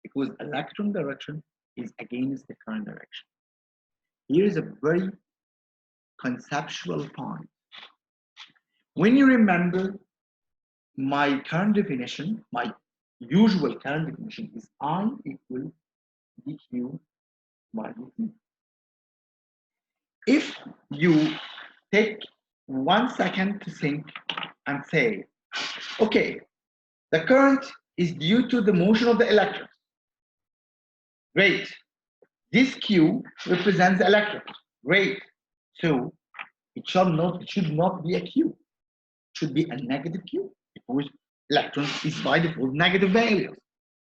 because electron direction is against the current direction. Here is a very conceptual point. When you remember my current definition, my usual current definition is I equal dq by dt. If you take 1 second to think and say, okay, the current is due to the motion of the electrons. Great. This Q represents the electrons. Great. So it should not be a Q. It should be a negative Q because electrons is by default negative values.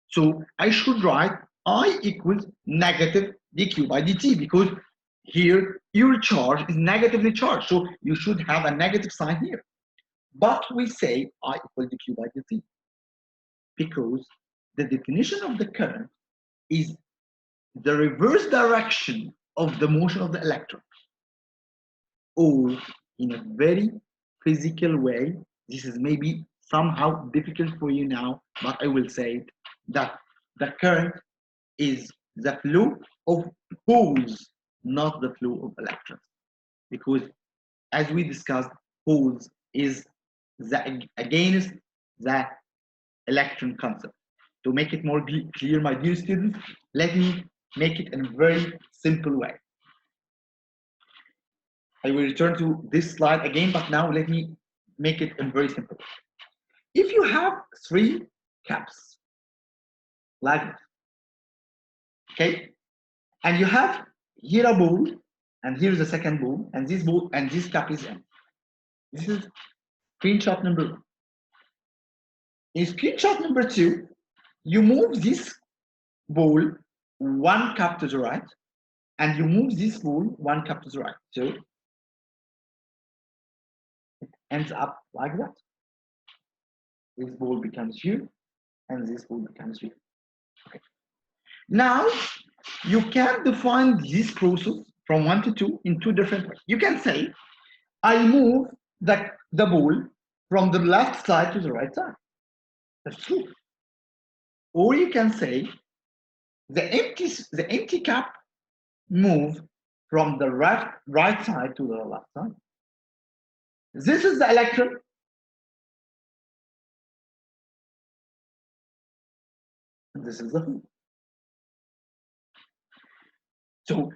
So I should write I equals negative dq by dt because here your charge is negatively charged. So you should have a negative sign here. But we say I equal dq by dt because the definition of the current is the reverse direction of the motion of the electron. Or in a very physical way, this is maybe somehow difficult for you now, but I will say it, that the current is the flow of holes, not the flow of electrons. Because as we discussed, holes is against the electron concept. To make it more clear, my dear students, let me make it in a very simple way. I will return to this slide again, but now let me make it in very simple. If you have 3 caps, like this, okay, and you have here a ball, and here's the second ball, and this ball and this cap is empty. This is screenshot number 1. In screenshot number 2, you move this ball 1 cap to the right, and you move this ball 1 cap to the right. So it ends up like that. This ball becomes here, and this ball becomes here. Okay. Now you can define this process from 1 to 2 in 2 different ways. You can say, I move the ball from the left side to the right side. That's true. Or you can say, the empty cap move from the right side to the left side. This is the electron. This is the hole. So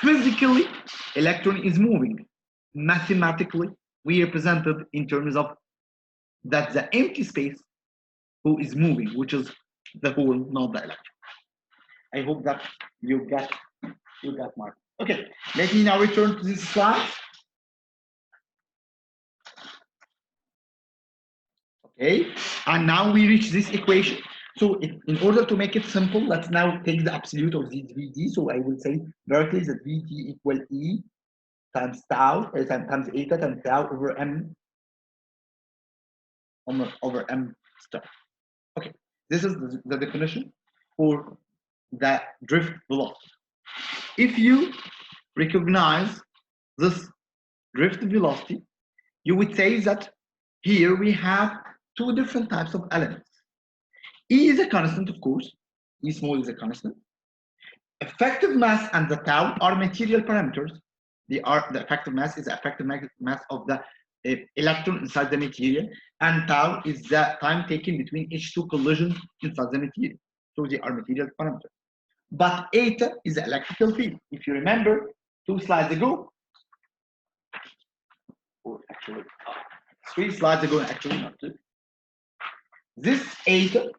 physically, electron is moving. Mathematically, we represent it in terms of that the empty space who is moving, which is the hole, not the electron. I hope that you get my. Okay, let me now return to this slide. Okay, and now we reach this equation. So in order to make it simple, let's now take the absolute of this Vd. So I will say directly that Vd equal E times tau, times eta times tau over M over M star. Okay, this is the definition for the drift velocity. If you recognize this drift velocity, you would say that here we have two different types of elements. E is a constant, of course. E small is a constant. Effective mass and the tau are material parameters. The effective mass is the effective mass of the electron inside the material, and tau is the time taken between each two collisions inside the material. So they are material parameters. But eta is the electrical field. If you remember 2 slides ago, or actually 3 slides ago, actually not 2, this eta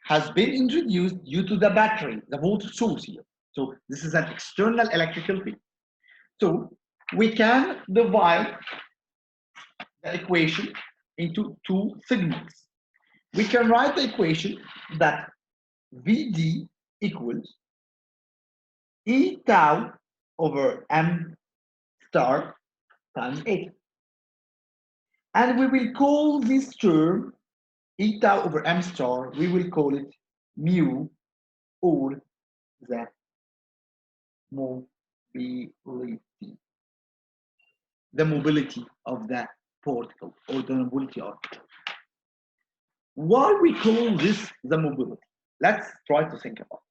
has been introduced due to the battery, the voltage source here. So this is an external electrical field. So we can divide the equation into two segments. We can write the equation that Vd equals E tau over M star times eta. And we will call this term E tau over M star, we will call it mu, or the mobility. The mobility of the particle, or the mobility of it. Why we call this the mobility? Let's try to think about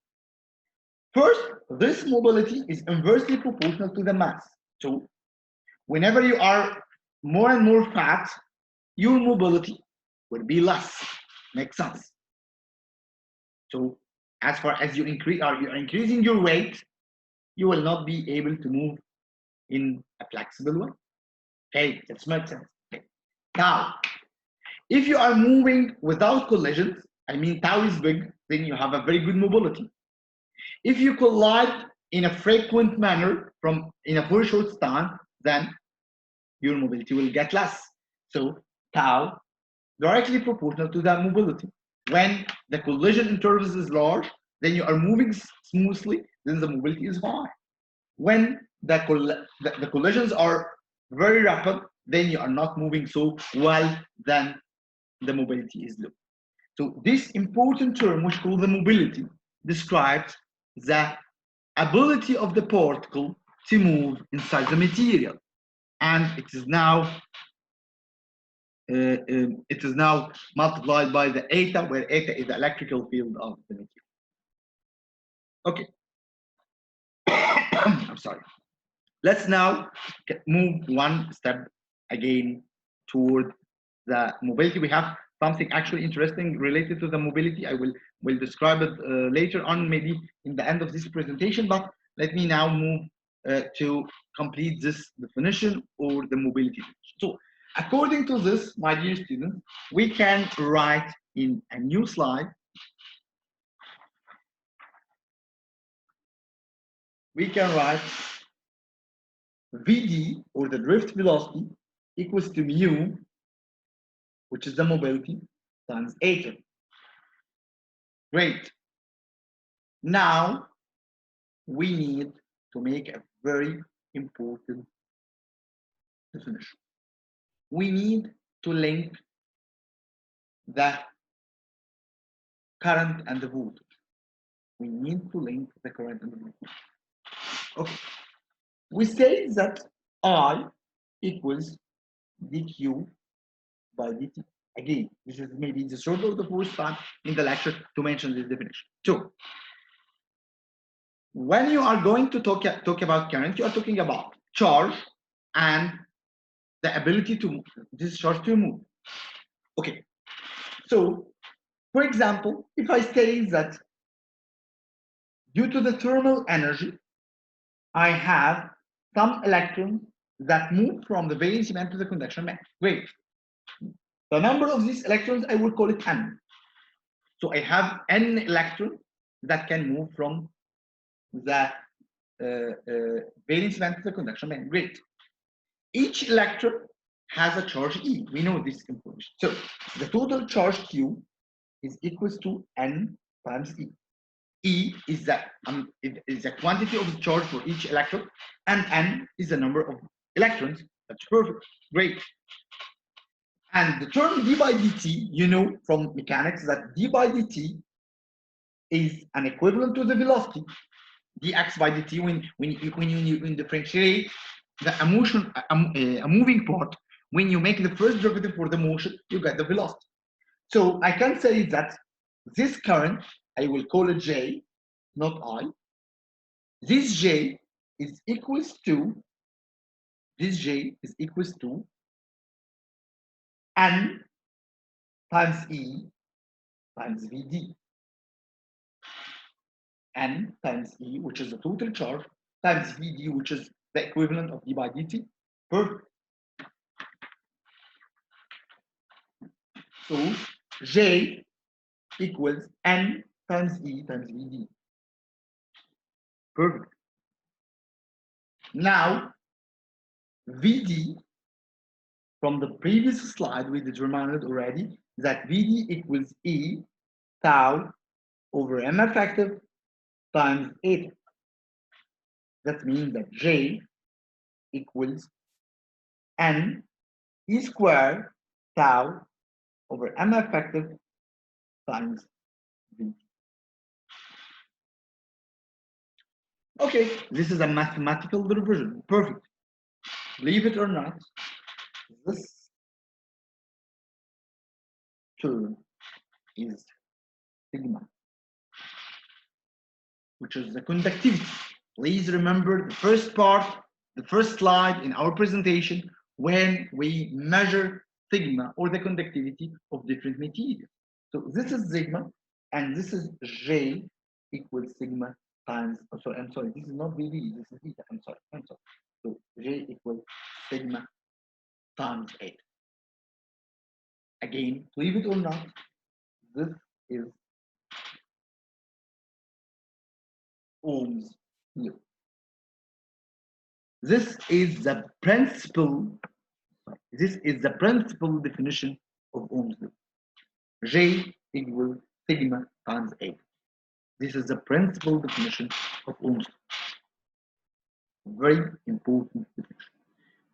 it. First, this mobility is inversely proportional to the mass. So whenever you are more and more fat, your mobility will be less. Makes sense. So as far as you are increasing your weight, you will not be able to move in a flexible way. Okay, that makes sense. Okay. Now, if you are moving without collisions, I mean tau is big, then you have a very good mobility. If you collide in a frequent manner in a very short time, then your mobility will get less. So tau directly proportional to that mobility. When the collision interval is large, then you are moving smoothly, then the mobility is high. When the collisions are very rapid, then you are not moving so well, then the mobility is low. So this important term, which is called the mobility, describes the ability of the particle to move inside the material. And it is now multiplied by the eta, where eta is the electrical field of the material. Okay. I'm sorry. Let's now move one step again toward the mobility. We have something actually interesting related to the mobility. I will describe it later on, maybe in the end of this presentation, but let me now move to complete this definition or the mobility. So according to this, my dear students, we can write in a new slide. We can write Vd, or the drift velocity, equals to mu, which is the mobility, times eta. Great. Now we need to make a very important definition. We need to link the current and the voltage. We need to link the current and the voltage. Okay. We say that I equals dq by dt. Again, this is maybe the third or the fourth time in the lecture to mention this definition. So when you are going to talk about current, you are talking about charge and the ability to this charge to move. Okay, so for example, if I say that due to the thermal energy, I have some electrons that move from the valence band to the conduction band. Great. The number of these electrons, I will call it n. So I have n electrons that can move from the valence band to the conduction band. Great. Each electron has a charge E. We know this information. So the total charge Q is equals to n times E. E is the quantity of the charge for each electron, and n is the number of electrons. That's perfect. Great. And the term d by dt, you know from mechanics that d by dt is an equivalent to the velocity dx by dt when you differentiate a moving part. When you make the first derivative for the motion, you get the velocity. So I can say that this current, I will call it J, not I. This J is equals to N times E times Vd. N times E, which is the total charge, times Vd, which is the equivalent of d by dt. Perfect. So J equals N times E times Vd. Perfect. Now, Vd, from the previous slide, we determined already that Vd equals E tau over m effective times eta. That means that J equals N E squared tau over m effective times V. Okay, this is a mathematical derivation. Perfect. Believe it or not, this term is sigma, which is the conductivity. Please remember the first part, the first slide in our presentation, when we measure sigma or the conductivity of different materials. So this is sigma, and this is J equals sigma times, oh, sorry, I'm sorry, this is not VD, this is eta, I'm sorry. So J equals sigma times 8. Again, believe it or not, this is Ohm's law. This is the principal definition of Ohm's law. J equals sigma times 8. This is the principal definition of Ohm's law. Very important definition.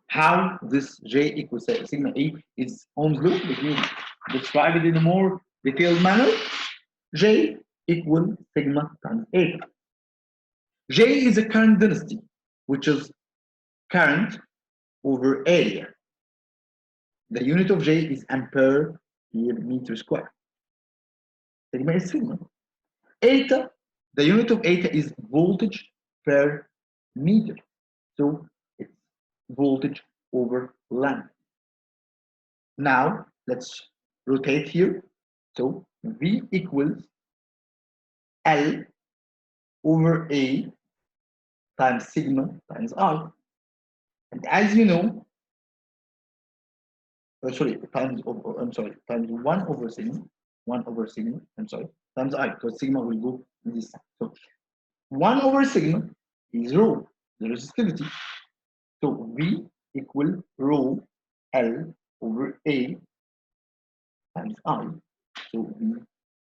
How this J equals sigma 8 is Ohm's law, let me describe it in a more detailed manner. J equals sigma times 8. J is a current density, which is current over area. The unit of J is ampere per meter square. Sigma is sigma. Eta, the unit of eta is voltage per meter. So it's voltage over length. Now let's rotate here. So V equals L over A times sigma times I. And as you know, times 1 over sigma, times I, because sigma will go in this side. So 1 over sigma is rho, the resistivity. So V equal rho L over A times I. So V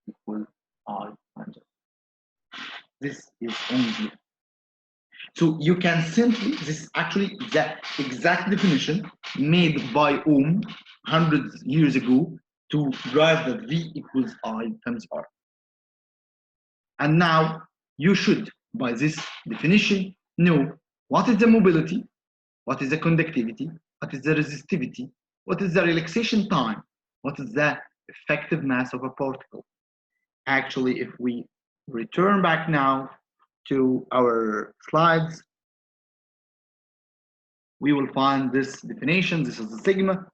equal I times I. This is Ohm's law. So you can simply, this is actually the exact definition made by Ohm hundreds years ago to drive the V equals I times R. And now you should, by this definition, know what is the mobility, what is the conductivity, what is the resistivity, what is the relaxation time, what is the effective mass of a particle. Actually, if we return back now to our slides, we will find this definition. This is the sigma.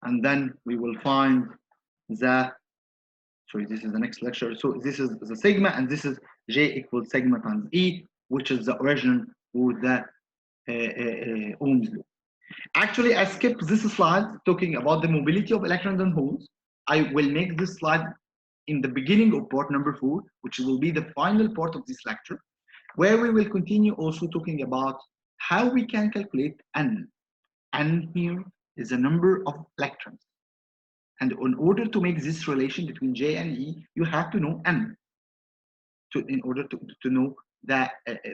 And then we will find the, sorry, this is the next lecture. So this is the sigma, and this is J equals sigma times E, which is the origin for the Ohm's law. Actually, I skipped this slide talking about the mobility of electrons and holes. I will make this slide in the beginning of part number 4, which will be the final part of this lecture, where we will continue also talking about how we can calculate N. N here is the number of electrons. And in order to make this relation between J and E, you have to know N in order to know the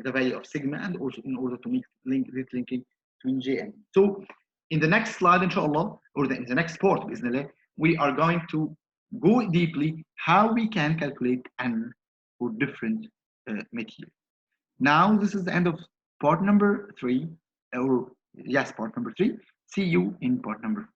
value of sigma, and also in order to make this linking between J and E. So in the next slide, inshallah, or in the next part, we are going to go deeply how we can calculate N for different materials. Now, this is the end of part number 3, or yes, part number 3. See you in part number 4.